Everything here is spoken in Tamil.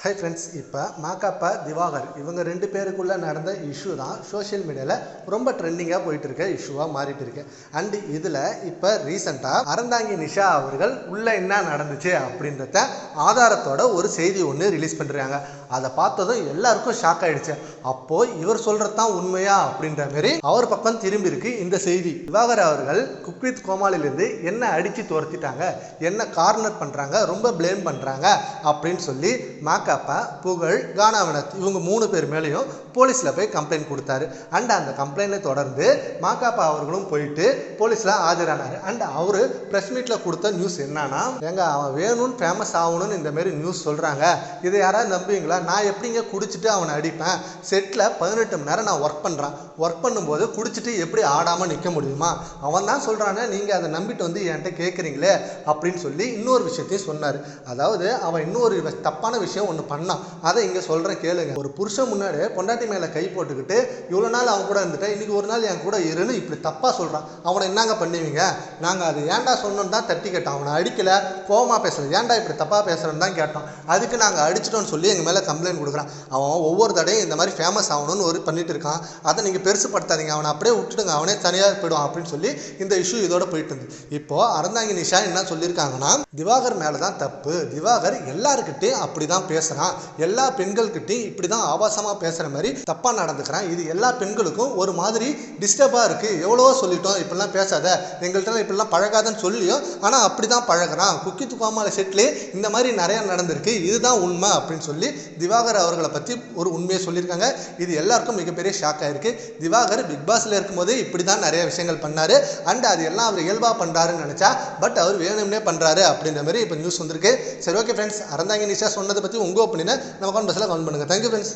ஹை ஃப்ரெண்ட்ஸ், இப்போ மாகாப்பா திவாகர் இவங்க ரெண்டு பேருக்குள்ளே நடந்த இஷ்யூ தான் சோஷியல் மீடியாவில் ரொம்ப ட்ரெண்டிங்காக போயிட்டு இருக்க இஷ்யூவாக மாறிட்டு இருக்கு. அண்டு இதில் இப்போ ரீசெண்டாக அறந்தாங்கி நிஷா அவர்கள் உள்ளே என்ன நடந்துச்சு அப்படின்றத ஆதாரத்தோட ஒரு செய்தி ஒன்று ரிலீஸ் பண்ணுறாங்க. அதை பார்த்ததும் எல்லாருக்கும் ஷாக் ஆகிடுச்சு. அப்போது இவர் சொல்கிறது தான் உண்மையா அப்படின்ற மாரி அவர் பக்கம் திரும்பி இருக்கு இந்த செய்தி. திவாகர் அவர்கள் குக் வித் கோமாளிலேருந்து என்ன அடித்து துரத்திட்டாங்க, என்ன கார்னர் பண்ணுறாங்க, ரொம்ப பிளேம் பண்ணுறாங்க அப்படின்னு சொல்லி மாகாப்பா, புகழ், கானாவினத் இவங்க 3 பேர் மேலேயும் போலீஸில் போய் கம்ப்ளைண்ட் கொடுத்தாரு. அண்ட் அந்த கம்ப்ளைண்ட்டை தொடர்ந்து மாகாப்பா அவர்களும் போயிட்டு போலீஸில் ஆஜரானார். அண்ட் அவர் ப்ரெஸ் மீட்டில் கொடுத்த நியூஸ் என்னன்னா, அவன் வேணும்னு ஃபேமஸ் ஆகணும்னு இந்த மாதிரி நியூஸ் சொல்கிறாங்க, இதை யாராவது நம்புவீங்களா? நான் எப்படிங்க குடிச்சிட்டு அவனை அடிப்பேன்? செட்டில் 18 மணி நேரம் நான் ஒர்க் பண்ணும்போது குடிச்சிட்டு எப்படி ஆடாமல் நிற்க முடியுமா? அவன் தான் சொல்கிறானே, நீங்கள் அதை நம்பிட்டு வந்து என்கிட்ட கேட்குறீங்களே அப்படின்னு சொல்லி இன்னொரு விஷயத்தையும் சொன்னார். அதாவது அவன் இன்னொரு தப்பான விஷயம் ஒன்று பண்ணான், அதை இங்கே சொல்கிறேன் கேளுங்க. ஒரு புருஷன் முன்னாடி பொண்டாட்டி மேலே கை போட்டுக்கிட்டு இவ்வளோ நாள் அவன் கூட இருந்துட்டேன், இன்றைக்கி ஒரு நாள் என் கூட இருன்னு இப்படி தப்பாக சொல்கிறான். அவனை என்னங்க பண்ணுவீங்க? நாங்கள் அது ஏன்டா சொன்னோன்னு தான் தட்டி கேட்டோம். அவனை அடிக்கலை, கோவமாக பேசலை, ஏன்டா இப்படி தப்பாக பேசுகிறேன்னு தான் கேட்டோம். அதுக்கு நாங்கள் அடிச்சிட்டோன்னு சொல்லி எங்கள் மேலே கம்ப்ளைண்ட் கொடுக்குறான். அவன் ஒவ்வொரு தடையும் இந்த மாதிரி ஃபேமஸ் ஆகணும்னு ஒரு பண்ணிட்டு இருக்கான். அதை நீங்கள் பெருசுப்படுத்தாதீங்க, அவனை அப்படியே விட்டுடுங்க, அவனே தனியாக போயிடுவான் அப்படின்னு சொல்லி இந்த இஷ்யூ இதோட போயிட்டு இருந்து. இப்போது அறந்தாங்கி நிஷா என்ன சொல்லியிருக்காங்கன்னா, திவாகர் மேலே தான் தப்பு, திவாகர் எல்லாருக்கிட்டையும் அப்படி தான் பேசுகிறான், எல்லா பெண்கள்கிட்டையும் இப்படி தான் ஆபாசமாக பேசுகிற மாதிரி தப்பாக நடந்துக்கிறான், இது எல்லா பெண்களுக்கும் ஒரு மாதிரி டிஸ்டர்பாக இருக்குது, எவ்வளோ சொல்லிட்டோம் இப்படிலாம் பேசாத, எங்கள்கிட்ட இப்படிலாம் பழகாதன்னு சொல்லியும் ஆனால் அப்படி தான் பழகிறான், குக் வித் கோமாளி செட்லேயே இந்த மாதிரி நிறையா நடந்திருக்கு, இதுதான் உண்மை அப்படின்னு சொல்லி திவாகர் அவர்களை பற்றி ஒரு உண்மையை சொல்லியிருக்காங்க. இது எல்லாருக்கும் மிகப்பெரிய ஷாக் ஆகிருக்கு. திவாகர் பிக் பாஸில் இருக்கும்போது இப்படி தான் நிறைய விஷயங்கள் பண்ணார். அண்ட் அது எல்லாம் அவர் இயல்பாக பண்ணுறாருன்னு நினச்சா, பட் அவர் வேணும்னே பண்ணுறாரு அப்படின்ற மாதிரி இப்போ நியூஸ் வந்திருக்கு. சரி, ஓகே ஃப்ரெண்ட்ஸ், அறந்தாங்கி நிஷா சொன்னதை பற்றி உங்கள் ஒப்பீனியனை நம்ம கமெண்ட் பாக்ஸில் கமெண்ட் பண்ணுங்கள். Thank you friends.